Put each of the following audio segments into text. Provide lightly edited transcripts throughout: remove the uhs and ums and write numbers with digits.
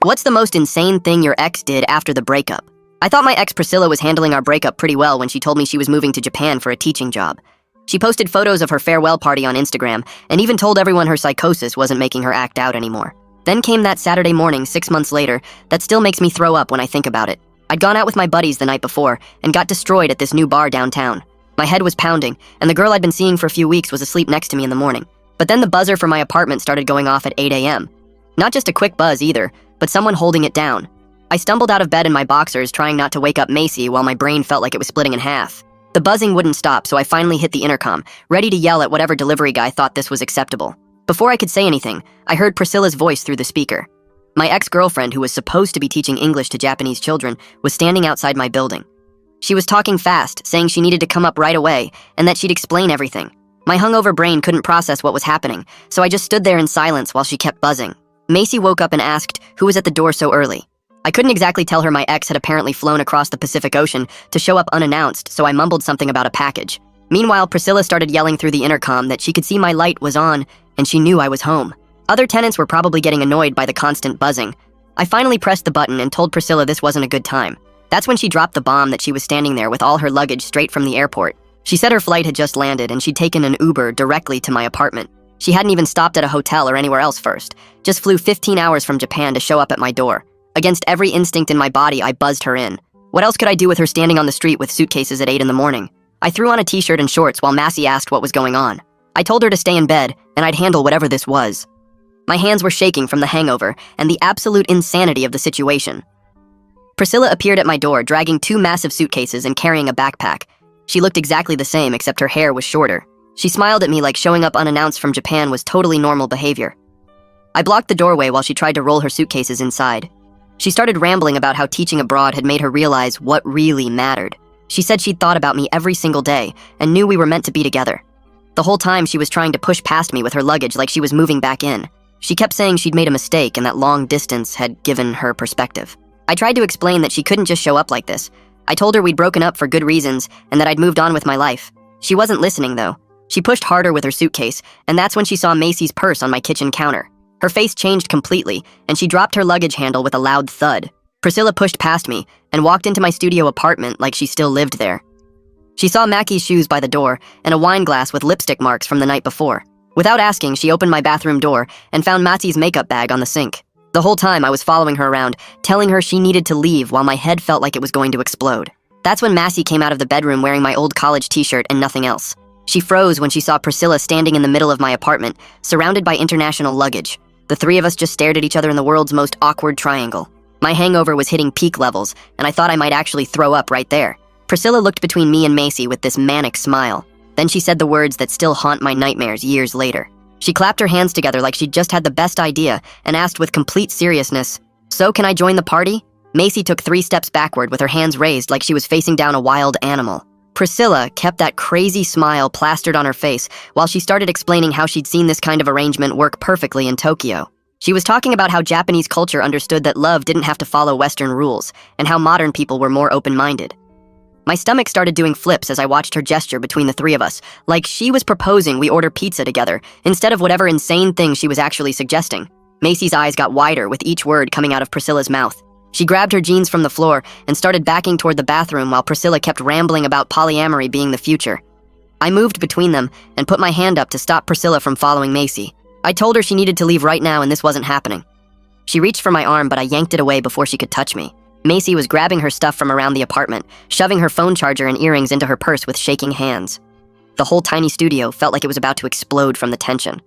What's the most insane thing your ex did after the breakup? I thought my ex Priscilla was handling our breakup pretty well when she told me she was moving to Japan for a teaching job. She posted photos of her farewell party on Instagram and even told everyone her psychosis wasn't making her act out anymore. Then came that Saturday morning 6 months later that still makes me throw up when I think about it. I'd gone out with my buddies the night before and got destroyed at this new bar downtown. My head was pounding, and the girl I'd been seeing for a few weeks was asleep next to me in the morning. But then the buzzer for my apartment started going off at 8 a.m. Not just a quick buzz either, but someone holding it down. I stumbled out of bed in my boxers, trying not to wake up Macy while my brain felt like it was splitting in half. The buzzing wouldn't stop, so I finally hit the intercom, ready to yell at whatever delivery guy thought this was acceptable. Before I could say anything, I heard Priscilla's voice through the speaker. My ex-girlfriend, who was supposed to be teaching English to Japanese children, was standing outside my building. She was talking fast, saying she needed to come up right away, and that she'd explain everything. My hungover brain couldn't process what was happening, so I just stood there in silence while she kept buzzing. Macy woke up and asked who was at the door so early. I couldn't exactly tell her my ex had apparently flown across the Pacific Ocean to show up unannounced, so I mumbled something about a package. Meanwhile, Priscilla started yelling through the intercom that she could see my light was on and she knew I was home. Other tenants were probably getting annoyed by the constant buzzing. I finally pressed the button and told Priscilla this wasn't a good time. That's when she dropped the bomb that she was standing there with all her luggage straight from the airport. She said her flight had just landed and she'd taken an Uber directly to my apartment. She hadn't even stopped at a hotel or anywhere else first, just flew 15 hours from Japan to show up at my door. Against every instinct in my body, I buzzed her in. What else could I do with her standing on the street with suitcases at 8 in the morning? I threw on a t-shirt and shorts while Massey asked what was going on. I told her to stay in bed, and I'd handle whatever this was. My hands were shaking from the hangover and the absolute insanity of the situation. Priscilla appeared at my door, dragging 2 massive suitcases and carrying a backpack. She looked exactly the same, except her hair was shorter. She smiled at me like showing up unannounced from Japan was totally normal behavior. I blocked the doorway while she tried to roll her suitcases inside. She started rambling about how teaching abroad had made her realize what really mattered. She said she'd thought about me every single day and knew we were meant to be together. The whole time she was trying to push past me with her luggage like she was moving back in. She kept saying she'd made a mistake and that long distance had given her perspective. I tried to explain that she couldn't just show up like this. I told her we'd broken up for good reasons and that I'd moved on with my life. She wasn't listening though. She pushed harder with her suitcase, and that's when she saw Macy's purse on my kitchen counter. Her face changed completely, and she dropped her luggage handle with a loud thud. Priscilla pushed past me and walked into my studio apartment like she still lived there. She saw Mackie's shoes by the door and a wine glass with lipstick marks from the night before. Without asking, she opened my bathroom door and found Massey's makeup bag on the sink. The whole time I was following her around, telling her she needed to leave while my head felt like it was going to explode. That's when Massey came out of the bedroom wearing my old college t-shirt and nothing else. She froze when she saw Priscilla standing in the middle of my apartment, surrounded by international luggage. The 3 of us just stared at each other in the world's most awkward triangle. My hangover was hitting peak levels, and I thought I might actually throw up right there. Priscilla looked between me and Macy with this manic smile. Then she said the words that still haunt my nightmares years later. She clapped her hands together like she'd just had the best idea and asked with complete seriousness, "So can I join the party?" Macy took 3 steps backward with her hands raised like she was facing down a wild animal. Priscilla kept that crazy smile plastered on her face while she started explaining how she'd seen this kind of arrangement work perfectly in Tokyo. She was talking about how Japanese culture understood that love didn't have to follow Western rules, and how modern people were more open-minded. My stomach started doing flips as I watched her gesture between the 3 of us, like she was proposing we order pizza together, instead of whatever insane thing she was actually suggesting. Macy's eyes got wider with each word coming out of Priscilla's mouth. She grabbed her jeans from the floor and started backing toward the bathroom while Priscilla kept rambling about polyamory being the future. I moved between them and put my hand up to stop Priscilla from following Macy. I told her she needed to leave right now and this wasn't happening. She reached for my arm, but I yanked it away before she could touch me. Macy was grabbing her stuff from around the apartment, shoving her phone charger and earrings into her purse with shaking hands. The whole tiny studio felt like it was about to explode from the tension.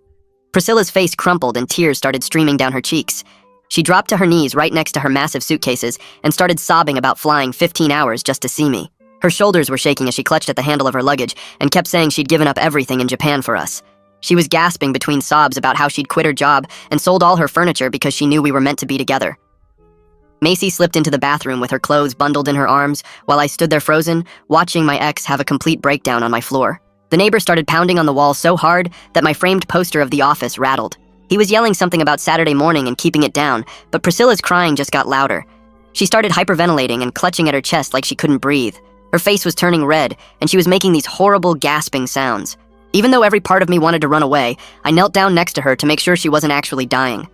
Priscilla's face crumpled and tears started streaming down her cheeks. She dropped to her knees right next to her massive suitcases and started sobbing about flying 15 hours just to see me. Her shoulders were shaking as she clutched at the handle of her luggage and kept saying she'd given up everything in Japan for us. She was gasping between sobs about how she'd quit her job and sold all her furniture because she knew we were meant to be together. Macy slipped into the bathroom with her clothes bundled in her arms while I stood there frozen, watching my ex have a complete breakdown on my floor. The neighbor started pounding on the wall so hard that my framed poster of The Office rattled. He was yelling something about Saturday morning and keeping it down, but Priscilla's crying just got louder. She started hyperventilating and clutching at her chest like she couldn't breathe. Her face was turning red, and she was making these horrible gasping sounds. Even though every part of me wanted to run away, I knelt down next to her to make sure she wasn't actually dying.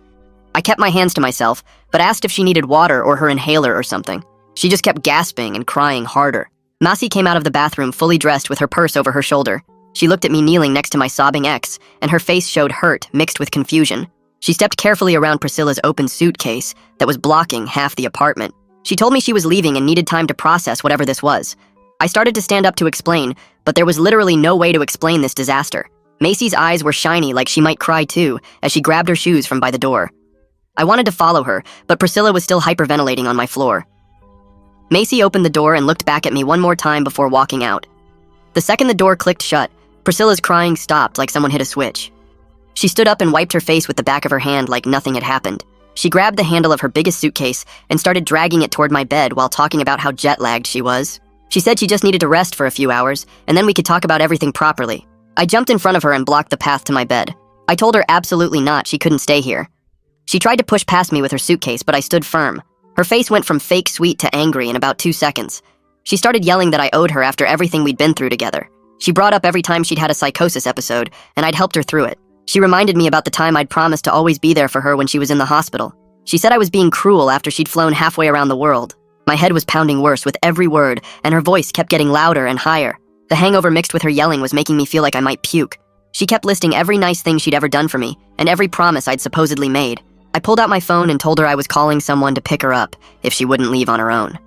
I kept my hands to myself, but asked if she needed water or her inhaler or something. She just kept gasping and crying harder. Masi came out of the bathroom fully dressed with her purse over her shoulder. She looked at me kneeling next to my sobbing ex, and her face showed hurt mixed with confusion. She stepped carefully around Priscilla's open suitcase that was blocking half the apartment. She told me she was leaving and needed time to process whatever this was. I started to stand up to explain, but there was literally no way to explain this disaster. Macy's eyes were shiny like she might cry too, as she grabbed her shoes from by the door. I wanted to follow her, but Priscilla was still hyperventilating on my floor. Macy opened the door and looked back at me one more time before walking out. The second the door clicked shut, Priscilla's crying stopped like someone hit a switch. She stood up and wiped her face with the back of her hand like nothing had happened. She grabbed the handle of her biggest suitcase and started dragging it toward my bed while talking about how jet-lagged she was. She said she just needed to rest for a few hours, and then we could talk about everything properly. I jumped in front of her and blocked the path to my bed. I told her absolutely not, she couldn't stay here. She tried to push past me with her suitcase, but I stood firm. Her face went from fake sweet to angry in about 2 seconds. She started yelling that I owed her after everything we'd been through together. She brought up every time she'd had a psychosis episode, and I'd helped her through it. She reminded me about the time I'd promised to always be there for her when she was in the hospital. She said I was being cruel after she'd flown halfway around the world. My head was pounding worse with every word, and her voice kept getting louder and higher. The hangover mixed with her yelling was making me feel like I might puke. She kept listing every nice thing she'd ever done for me, and every promise I'd supposedly made. I pulled out my phone and told her I was calling someone to pick her up if she wouldn't leave on her own.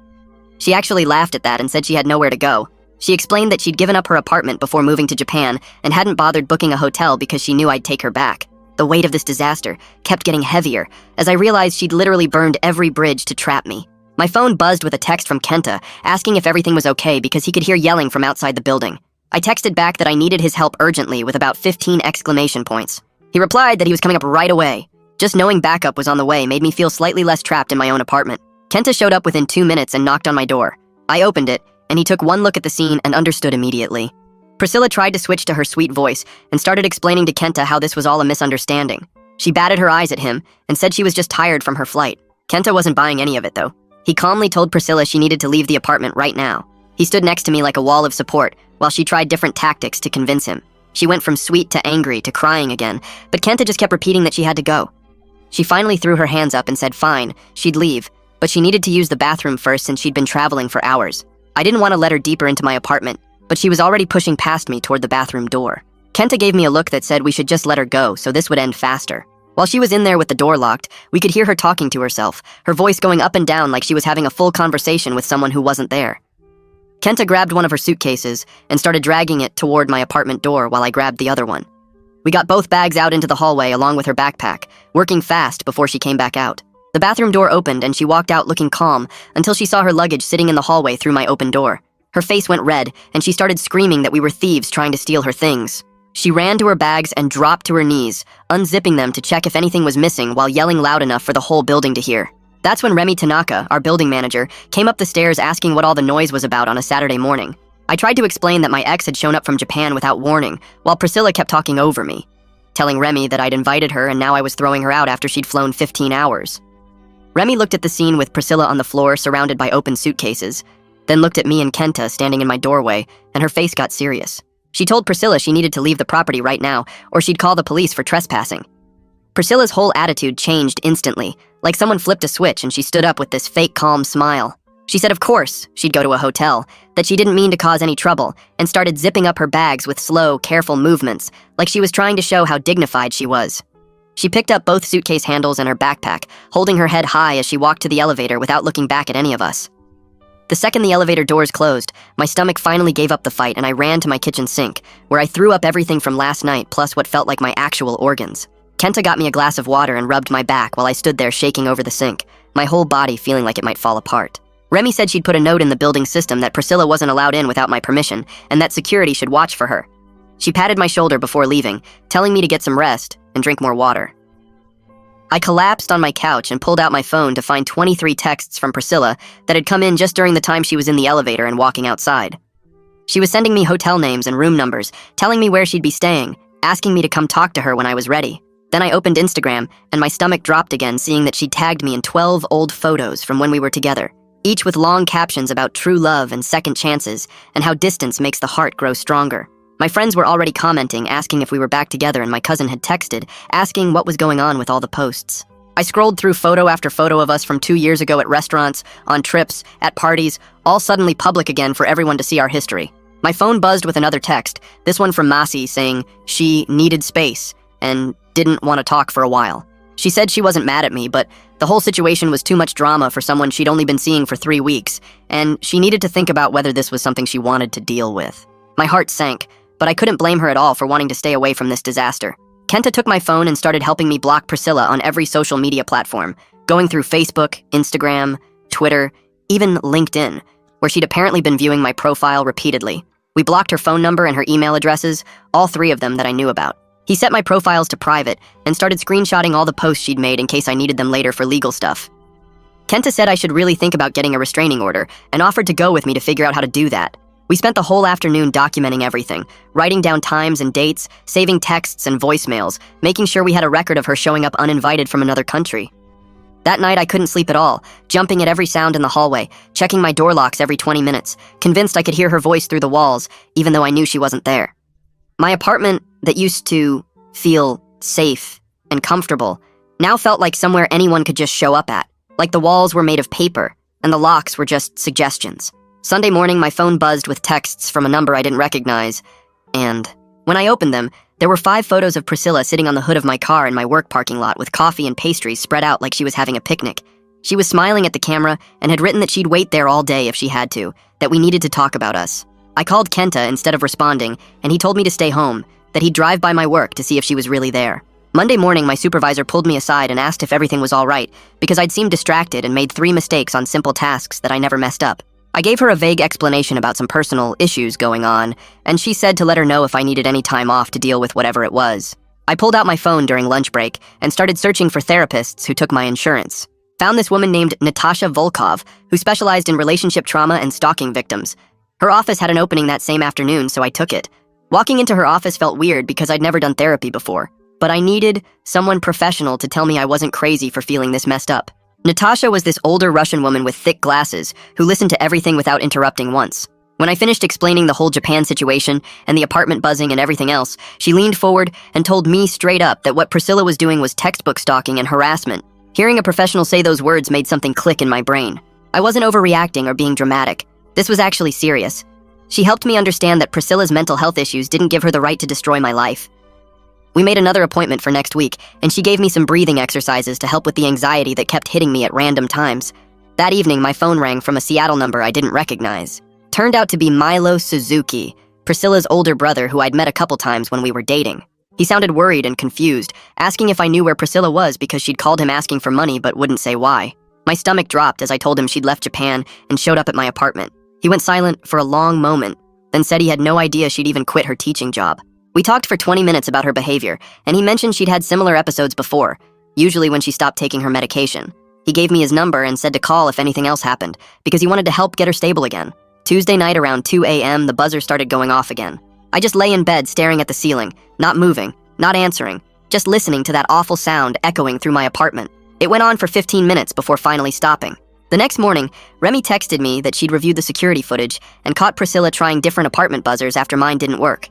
She actually laughed at that and said she had nowhere to go. She explained that she'd given up her apartment before moving to Japan and hadn't bothered booking a hotel because she knew I'd take her back. The weight of this disaster kept getting heavier as I realized she'd literally burned every bridge to trap me. My phone buzzed with a text from Kenta asking if everything was okay because he could hear yelling from outside the building. I texted back that I needed his help urgently with about 15 exclamation points. He replied that he was coming up right away. Just knowing backup was on the way made me feel slightly less trapped in my own apartment. Kenta showed up within 2 minutes and knocked on my door. I opened it, and he took one look at the scene and understood immediately. Priscilla tried to switch to her sweet voice and started explaining to Kenta how this was all a misunderstanding. She batted her eyes at him and said she was just tired from her flight. Kenta wasn't buying any of it, though. He calmly told Priscilla she needed to leave the apartment right now. He stood next to me like a wall of support while she tried different tactics to convince him. She went from sweet to angry to crying again, but Kenta just kept repeating that she had to go. She finally threw her hands up and said fine, she'd leave, but she needed to use the bathroom first since she'd been traveling for hours. I didn't want to let her deeper into my apartment, but she was already pushing past me toward the bathroom door. Kenta gave me a look that said we should just let her go so this would end faster. While she was in there with the door locked, we could hear her talking to herself, her voice going up and down like she was having a full conversation with someone who wasn't there. Kenta grabbed one of her suitcases and started dragging it toward my apartment door while I grabbed the other one. We got both bags out into the hallway along with her backpack, working fast before she came back out. The bathroom door opened and she walked out looking calm until she saw her luggage sitting in the hallway through my open door. Her face went red and she started screaming that we were thieves trying to steal her things. She ran to her bags and dropped to her knees, unzipping them to check if anything was missing while yelling loud enough for the whole building to hear. That's when Remy Tanaka, our building manager, came up the stairs asking what all the noise was about on a Saturday morning. I tried to explain that my ex had shown up from Japan without warning, while Priscilla kept talking over me, telling Remy that I'd invited her and now I was throwing her out after she'd flown 15 hours. Remy looked at the scene with Priscilla on the floor surrounded by open suitcases, then looked at me and Kenta standing in my doorway, and her face got serious. She told Priscilla she needed to leave the property right now, or she'd call the police for trespassing. Priscilla's whole attitude changed instantly, like someone flipped a switch and she stood up with this fake calm smile. She said of course she'd go to a hotel, that she didn't mean to cause any trouble, and started zipping up her bags with slow, careful movements, like she was trying to show how dignified she was. She picked up both suitcase handles and her backpack, holding her head high as she walked to the elevator without looking back at any of us. The second the elevator doors closed, my stomach finally gave up the fight and I ran to my kitchen sink, where I threw up everything from last night plus what felt like my actual organs. Kenta got me a glass of water and rubbed my back while I stood there shaking over the sink, my whole body feeling like it might fall apart. Remy said she'd put a note in the building system that Priscilla wasn't allowed in without my permission and that security should watch for her. She patted my shoulder before leaving, telling me to get some rest and drink more water. I collapsed on my couch and pulled out my phone to find 23 texts from Priscilla that had come in just during the time she was in the elevator and walking outside. She was sending me hotel names and room numbers, telling me where she'd be staying, asking me to come talk to her when I was ready. Then I opened Instagram, and my stomach dropped again seeing that she'd tagged me in 12 old photos from when we were together, each with long captions about true love and second chances, and how distance makes the heart grow stronger. My friends were already commenting, asking if we were back together, and my cousin had texted, asking what was going on with all the posts. I scrolled through photo after photo of us from 2 years ago at restaurants, on trips, at parties, all suddenly public again for everyone to see our history. My phone buzzed with another text, this one from Masi saying she needed space and didn't want to talk for a while. She said she wasn't mad at me, but the whole situation was too much drama for someone she'd only been seeing for 3 weeks, and she needed to think about whether this was something she wanted to deal with. My heart sank, but I couldn't blame her at all for wanting to stay away from this disaster. Kenta took my phone and started helping me block Priscilla on every social media platform, going through Facebook, Instagram, Twitter, even LinkedIn, where she'd apparently been viewing my profile repeatedly. We blocked her phone number and her email addresses, all 3 of them that I knew about. He set my profiles to private and started screenshotting all the posts she'd made in case I needed them later for legal stuff. Kenta said I should really think about getting a restraining order and offered to go with me to figure out how to do that. We spent the whole afternoon documenting everything, writing down times and dates, saving texts and voicemails, making sure we had a record of her showing up uninvited from another country. That night I couldn't sleep at all, jumping at every sound in the hallway, checking my door locks every 20 minutes, convinced I could hear her voice through the walls, even though I knew she wasn't there. My apartment, that used to feel safe and comfortable, now felt like somewhere anyone could just show up at, like the walls were made of paper, and the locks were just suggestions. Sunday morning, my phone buzzed with texts from a number I didn't recognize, and when I opened them, there were 5 photos of Priscilla sitting on the hood of my car in my work parking lot with coffee and pastries spread out like she was having a picnic. She was smiling at the camera and had written that she'd wait there all day if she had to, that we needed to talk about us. I called Kenta instead of responding, and he told me to stay home, that he'd drive by my work to see if she was really there. Monday morning, my supervisor pulled me aside and asked if everything was all right, because I'd seemed distracted and made 3 mistakes on simple tasks that I never messed up. I gave her a vague explanation about some personal issues going on, and she said to let her know if I needed any time off to deal with whatever it was. I pulled out my phone during lunch break and started searching for therapists who took my insurance. Found this woman named Natasha Volkov, who specialized in relationship trauma and stalking victims. Her office had an opening that same afternoon, so I took it. Walking into her office felt weird because I'd never done therapy before, but I needed someone professional to tell me I wasn't crazy for feeling this messed up. Natasha was this older Russian woman with thick glasses who listened to everything without interrupting once. When I finished explaining the whole Japan situation and the apartment buzzing and everything else, she leaned forward and told me straight up that what Priscilla was doing was textbook stalking and harassment. Hearing a professional say those words made something click in my brain. I wasn't overreacting or being dramatic. This was actually serious. She helped me understand that Priscilla's mental health issues didn't give her the right to destroy my life. We made another appointment for next week, and she gave me some breathing exercises to help with the anxiety that kept hitting me at random times. That evening, my phone rang from a Seattle number I didn't recognize. Turned out to be Milo Suzuki, Priscilla's older brother who I'd met a couple times when we were dating. He sounded worried and confused, asking if I knew where Priscilla was because she'd called him asking for money but wouldn't say why. My stomach dropped as I told him she'd left Japan and showed up at my apartment. He went silent for a long moment, then said he had no idea she'd even quit her teaching job. We talked for 20 minutes about her behavior, and he mentioned she'd had similar episodes before, usually when she stopped taking her medication. He gave me his number and said to call if anything else happened, because he wanted to help get her stable again. Tuesday night around 2 a.m., the buzzer started going off again. I just lay in bed staring at the ceiling, not moving, not answering, just listening to that awful sound echoing through my apartment. It went on for 15 minutes before finally stopping. The next morning, Remy texted me that she'd reviewed the security footage and caught Priscilla trying different apartment buzzers after mine didn't work.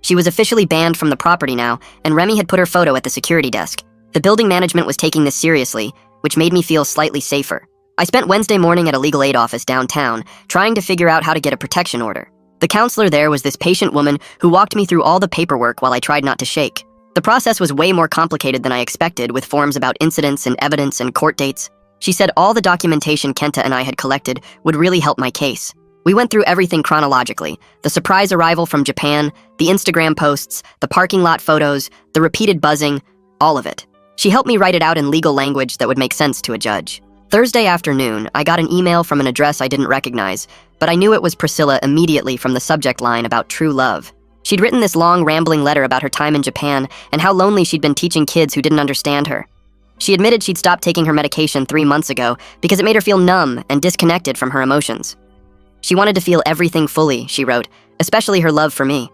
She was officially banned from the property now, and Remy had put her photo at the security desk. The building management was taking this seriously, which made me feel slightly safer. I spent Wednesday morning at a legal aid office downtown, trying to figure out how to get a protection order. The counselor there was this patient woman who walked me through all the paperwork while I tried not to shake. The process was way more complicated than I expected, with forms about incidents and evidence and court dates. She said all the documentation Kenta and I had collected would really help my case. We went through everything chronologically: the surprise arrival from Japan, the Instagram posts, the parking lot photos, the repeated buzzing, all of it. She helped me write it out in legal language that would make sense to a judge. Thursday afternoon, I got an email from an address I didn't recognize, but I knew it was Priscilla immediately from the subject line about true love. She'd written this long, rambling letter about her time in Japan and how lonely she'd been teaching kids who didn't understand her. She admitted she'd stopped taking her medication 3 months ago because it made her feel numb and disconnected from her emotions. She wanted to feel everything fully, she wrote, especially her love for me.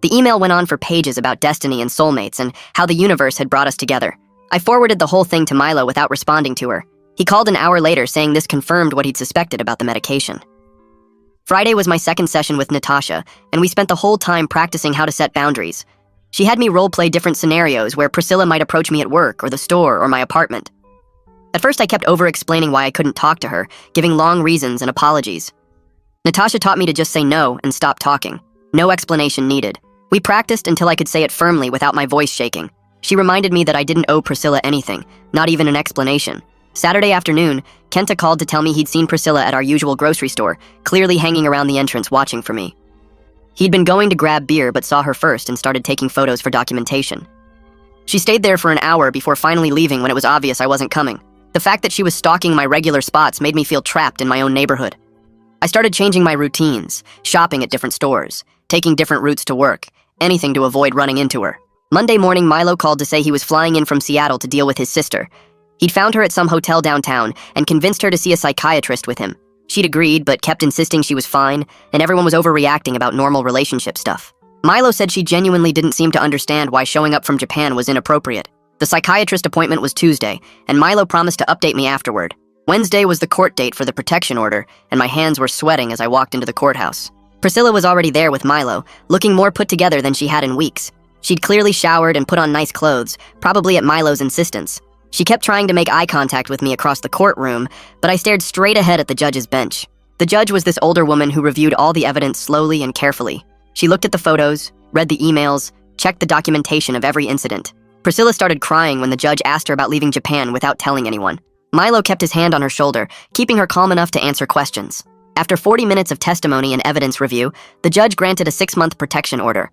The email went on for pages about destiny and soulmates and how the universe had brought us together. I forwarded the whole thing to Milo without responding to her. He called an hour later saying this confirmed what he'd suspected about the medication. Friday was my second session with Natasha, and we spent the whole time practicing how to set boundaries. She had me roleplay different scenarios where Priscilla might approach me at work or the store or my apartment. At first, I kept over-explaining why I couldn't talk to her, giving long reasons and apologies. Natasha taught me to just say no and stop talking. No explanation needed. We practiced until I could say it firmly without my voice shaking. She reminded me that I didn't owe Priscilla anything, not even an explanation. Saturday afternoon, Kenta called to tell me he'd seen Priscilla at our usual grocery store, clearly hanging around the entrance watching for me. He'd been going to grab beer but saw her first and started taking photos for documentation. She stayed there for an hour before finally leaving when it was obvious I wasn't coming. The fact that she was stalking my regular spots made me feel trapped in my own neighborhood. I started changing my routines, shopping at different stores, taking different routes to work, anything to avoid running into her. Monday morning, Milo called to say he was flying in from Seattle to deal with his sister. He'd found her at some hotel downtown and convinced her to see a psychiatrist with him. She'd agreed, but kept insisting she was fine, and everyone was overreacting about normal relationship stuff. Milo said she genuinely didn't seem to understand why showing up from Japan was inappropriate. The psychiatrist appointment was Tuesday, and Milo promised to update me afterward. Wednesday was the court date for the protection order, and my hands were sweating as I walked into the courthouse. Priscilla was already there with Milo, looking more put together than she had in weeks. She'd clearly showered and put on nice clothes, probably at Milo's insistence. She kept trying to make eye contact with me across the courtroom, but I stared straight ahead at the judge's bench. The judge was this older woman who reviewed all the evidence slowly and carefully. She looked at the photos, read the emails, checked the documentation of every incident. Priscilla started crying when the judge asked her about leaving Japan without telling anyone. Milo kept his hand on her shoulder, keeping her calm enough to answer questions. After 40 minutes of testimony and evidence review, the judge granted a 6-month protection order.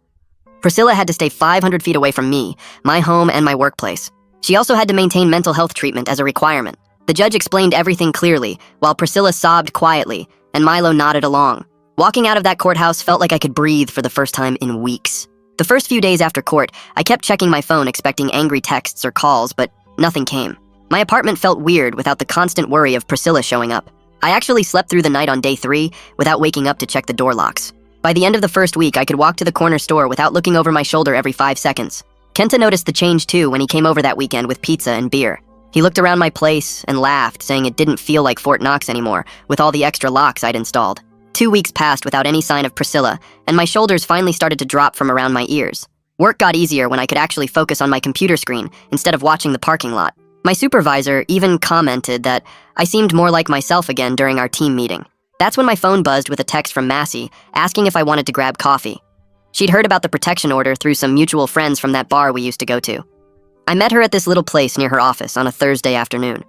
Priscilla had to stay 500 feet away from me, my home, and my workplace. She also had to maintain mental health treatment as a requirement. The judge explained everything clearly, while Priscilla sobbed quietly, and Milo nodded along. Walking out of that courthouse felt like I could breathe for the first time in weeks. The first few days after court, I kept checking my phone expecting angry texts or calls, but nothing came. My apartment felt weird without the constant worry of Priscilla showing up. I actually slept through the night on day 3 without waking up to check the door locks. By the end of the first week, I could walk to the corner store without looking over my shoulder every 5 seconds. Kenta noticed the change too when he came over that weekend with pizza and beer. He looked around my place and laughed, saying it didn't feel like Fort Knox anymore, with all the extra locks I'd installed. 2 weeks passed without any sign of Priscilla, and my shoulders finally started to drop from around my ears. Work got easier when I could actually focus on my computer screen instead of watching the parking lot. My supervisor even commented that I seemed more like myself again during our team meeting. That's when my phone buzzed with a text from Massey, asking if I wanted to grab coffee. She'd heard about the protection order through some mutual friends from that bar we used to go to. I met her at this little place near her office on a Thursday afternoon.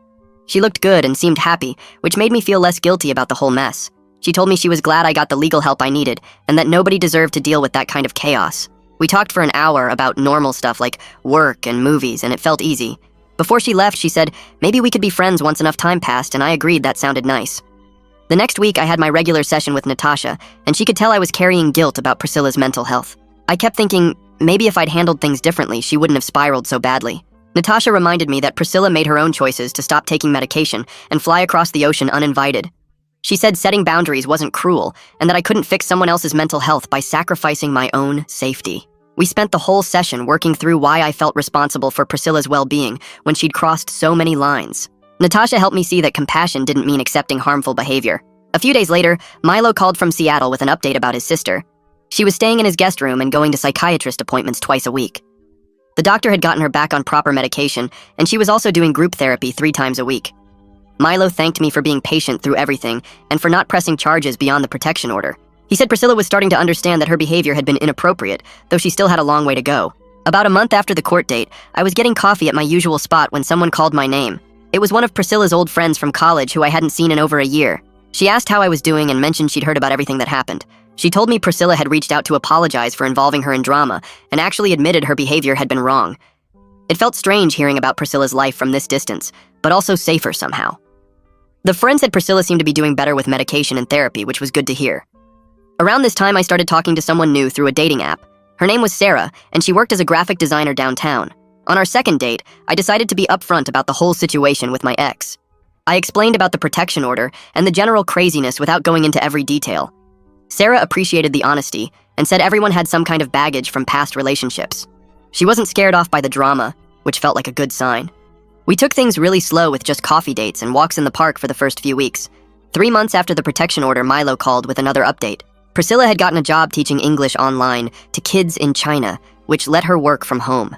She looked good and seemed happy, which made me feel less guilty about the whole mess. She told me she was glad I got the legal help I needed, and that nobody deserved to deal with that kind of chaos. We talked for an hour about normal stuff like work and movies, and it felt easy. Before she left, she said maybe we could be friends once enough time passed, and I agreed that sounded nice. The next week, I had my regular session with Natasha, and she could tell I was carrying guilt about Priscilla's mental health. I kept thinking, maybe if I'd handled things differently, she wouldn't have spiraled so badly. Natasha reminded me that Priscilla made her own choices to stop taking medication and fly across the ocean uninvited. She said setting boundaries wasn't cruel, and that I couldn't fix someone else's mental health by sacrificing my own safety. We spent the whole session working through why I felt responsible for Priscilla's well-being when she'd crossed so many lines. Natasha helped me see that compassion didn't mean accepting harmful behavior. A few days later, Milo called from Seattle with an update about his sister. She was staying in his guest room and going to psychiatrist appointments twice a week. The doctor had gotten her back on proper medication, and she was also doing group therapy 3 times a week. Milo thanked me for being patient through everything and for not pressing charges beyond the protection order. He said Priscilla was starting to understand that her behavior had been inappropriate, though she still had a long way to go. About a month after the court date, I was getting coffee at my usual spot when someone called my name. It was one of Priscilla's old friends from college who I hadn't seen in over a year. She asked how I was doing and mentioned she'd heard about everything that happened. She told me Priscilla had reached out to apologize for involving her in drama and actually admitted her behavior had been wrong. It felt strange hearing about Priscilla's life from this distance, but also safer somehow. The friend said Priscilla seemed to be doing better with medication and therapy, which was good to hear. Around this time, I started talking to someone new through a dating app. Her name was Sarah, and she worked as a graphic designer downtown. On our second date, I decided to be upfront about the whole situation with my ex. I explained about the protection order and the general craziness without going into every detail. Sarah appreciated the honesty and said everyone had some kind of baggage from past relationships. She wasn't scared off by the drama, which felt like a good sign. We took things really slow with just coffee dates and walks in the park for the first few weeks. 3 months after the protection order, Milo called with another update. Priscilla had gotten a job teaching English online to kids in China, which let her work from home.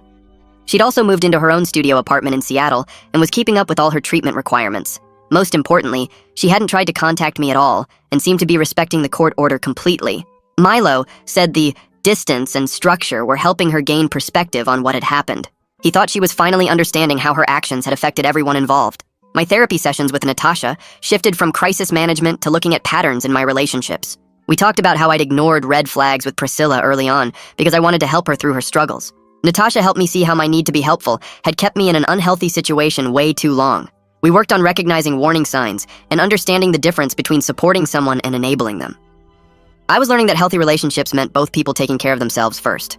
She'd also moved into her own studio apartment in Seattle and was keeping up with all her treatment requirements. Most importantly, she hadn't tried to contact me at all and seemed to be respecting the court order completely. Milo said the distance and structure were helping her gain perspective on what had happened. He thought she was finally understanding how her actions had affected everyone involved. My therapy sessions with Natasha shifted from crisis management to looking at patterns in my relationships. We talked about how I'd ignored red flags with Priscilla early on because I wanted to help her through her struggles. Natasha helped me see how my need to be helpful had kept me in an unhealthy situation way too long. We worked on recognizing warning signs and understanding the difference between supporting someone and enabling them. I was learning that healthy relationships meant both people taking care of themselves first.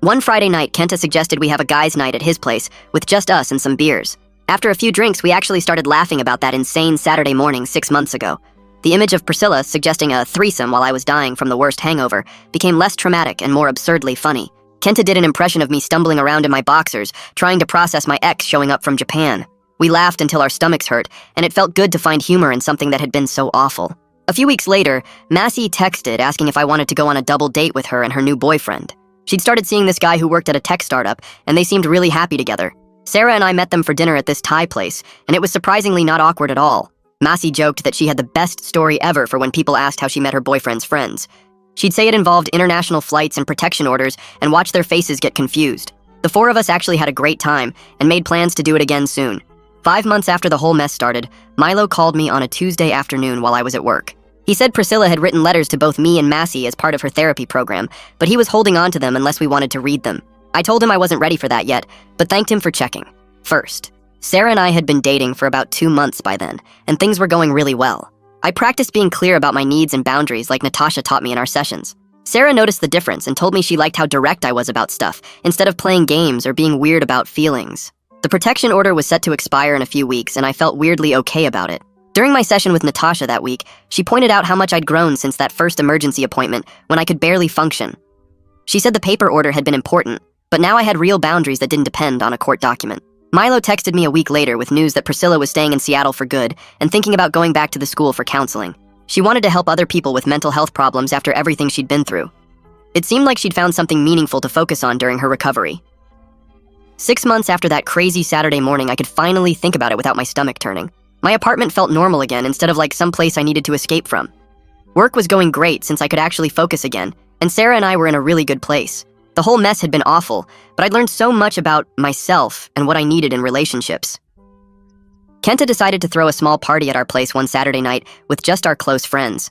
One Friday night, Kenta suggested we have a guys' night at his place with just us and some beers. After a few drinks, we actually started laughing about that insane Saturday morning 6 months ago. The image of Priscilla suggesting a threesome while I was dying from the worst hangover became less traumatic and more absurdly funny. Kenta did an impression of me stumbling around in my boxers, trying to process my ex showing up from Japan. We laughed until our stomachs hurt, and it felt good to find humor in something that had been so awful. A few weeks later, Massey texted asking if I wanted to go on a double date with her and her new boyfriend. She'd started seeing this guy who worked at a tech startup, and they seemed really happy together. Sarah and I met them for dinner at this Thai place, and it was surprisingly not awkward at all. Massey joked that she had the best story ever for when people asked how she met her boyfriend's friends. She'd say it involved international flights and protection orders and watch their faces get confused. The four of us actually had a great time and made plans to do it again soon. 5 months after the whole mess started, Milo called me on a Tuesday afternoon while I was at work. He said Priscilla had written letters to both me and Massey as part of her therapy program, but he was holding on to them unless we wanted to read them. I told him I wasn't ready for that yet, but thanked him for checking. First, Sarah and I had been dating for about 2 months by then, and things were going really well. I practiced being clear about my needs and boundaries like Natasha taught me in our sessions. Sarah noticed the difference and told me she liked how direct I was about stuff, instead of playing games or being weird about feelings. The protection order was set to expire in a few weeks, and I felt weirdly okay about it. During my session with Natasha that week, she pointed out how much I'd grown since that first emergency appointment when I could barely function. She said the paper order had been important, but now I had real boundaries that didn't depend on a court document. Milo texted me a week later with news that Priscilla was staying in Seattle for good and thinking about going back to the school for counseling. She wanted to help other people with mental health problems after everything she'd been through. It seemed like she'd found something meaningful to focus on during her recovery. 6 months after that crazy Saturday morning, I could finally think about it without my stomach turning. My apartment felt normal again instead of like some place I needed to escape from. Work was going great since I could actually focus again, and Sarah and I were in a really good place. The whole mess had been awful, but I'd learned so much about myself and what I needed in relationships. Kenta decided to throw a small party at our place one Saturday night with just our close friends.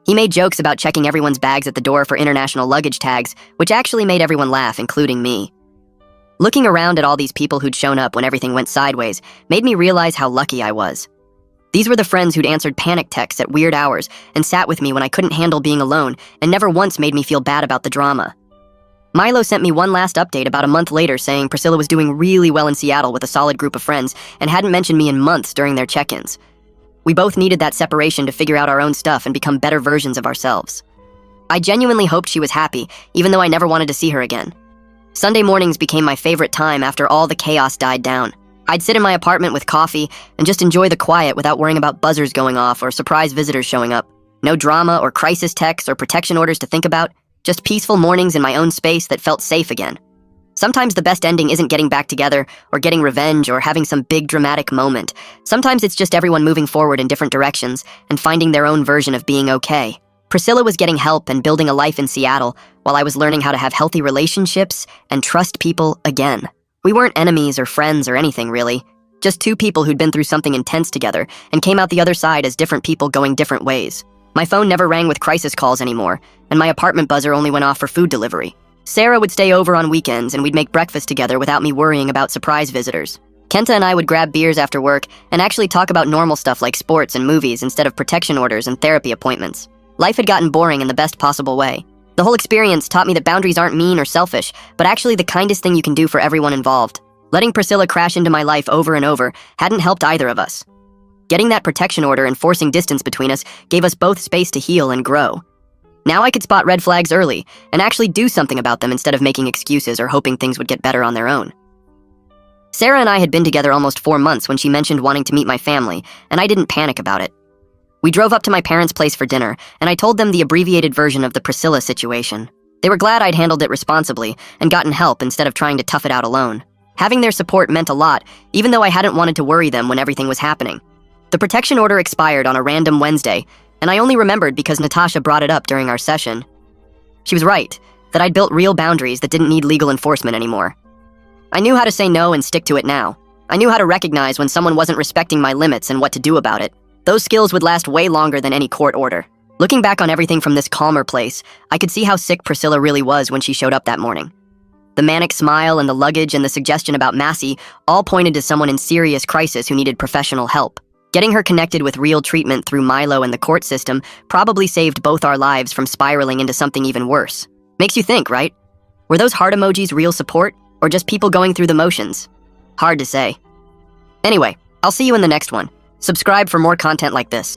He made jokes about checking everyone's bags at the door for international luggage tags, which actually made everyone laugh, including me. Looking around at all these people who'd shown up when everything went sideways made me realize how lucky I was. These were the friends who'd answered panic texts at weird hours and sat with me when I couldn't handle being alone and never once made me feel bad about the drama. Milo sent me one last update about a month later saying Priscilla was doing really well in Seattle with a solid group of friends and hadn't mentioned me in months during their check-ins. We both needed that separation to figure out our own stuff and become better versions of ourselves. I genuinely hoped she was happy, even though I never wanted to see her again. Sunday mornings became my favorite time after all the chaos died down. I'd sit in my apartment with coffee and just enjoy the quiet without worrying about buzzers going off or surprise visitors showing up. No drama or crisis texts or protection orders to think about. Just peaceful mornings in my own space that felt safe again. Sometimes the best ending isn't getting back together or getting revenge or having some big dramatic moment. Sometimes it's just everyone moving forward in different directions and finding their own version of being okay. Priscilla was getting help and building a life in Seattle while I was learning how to have healthy relationships and trust people again. We weren't enemies or friends or anything really. Just two people who'd been through something intense together and came out the other side as different people going different ways. My phone never rang with crisis calls anymore, and my apartment buzzer only went off for food delivery. Sarah would stay over on weekends, and we'd make breakfast together without me worrying about surprise visitors. Kenta and I would grab beers after work and actually talk about normal stuff like sports and movies instead of protection orders and therapy appointments. Life had gotten boring in the best possible way. The whole experience taught me that boundaries aren't mean or selfish, but actually the kindest thing you can do for everyone involved. Letting Priscilla crash into my life over and over hadn't helped either of us. Getting that protection order and forcing distance between us gave us both space to heal and grow. Now I could spot red flags early and actually do something about them instead of making excuses or hoping things would get better on their own. Sarah and I had been together almost 4 months when she mentioned wanting to meet my family, and I didn't panic about it. We drove up to my parents' place for dinner, and I told them the abbreviated version of the Priscilla situation. They were glad I'd handled it responsibly and gotten help instead of trying to tough it out alone. Having their support meant a lot, even though I hadn't wanted to worry them when everything was happening. The protection order expired on a random Wednesday, and I only remembered because Natasha brought it up during our session. She was right, that I'd built real boundaries that didn't need legal enforcement anymore. I knew how to say no and stick to it now. I knew how to recognize when someone wasn't respecting my limits and what to do about it. Those skills would last way longer than any court order. Looking back on everything from this calmer place, I could see how sick Priscilla really was when she showed up that morning. The manic smile and the luggage and the suggestion about Massey all pointed to someone in serious crisis who needed professional help. Getting her connected with real treatment through Milo and the court system probably saved both our lives from spiraling into something even worse. Makes you think, right? Were those heart emojis real support, or just people going through the motions? Hard to say. Anyway, I'll see you in the next one. Subscribe for more content like this.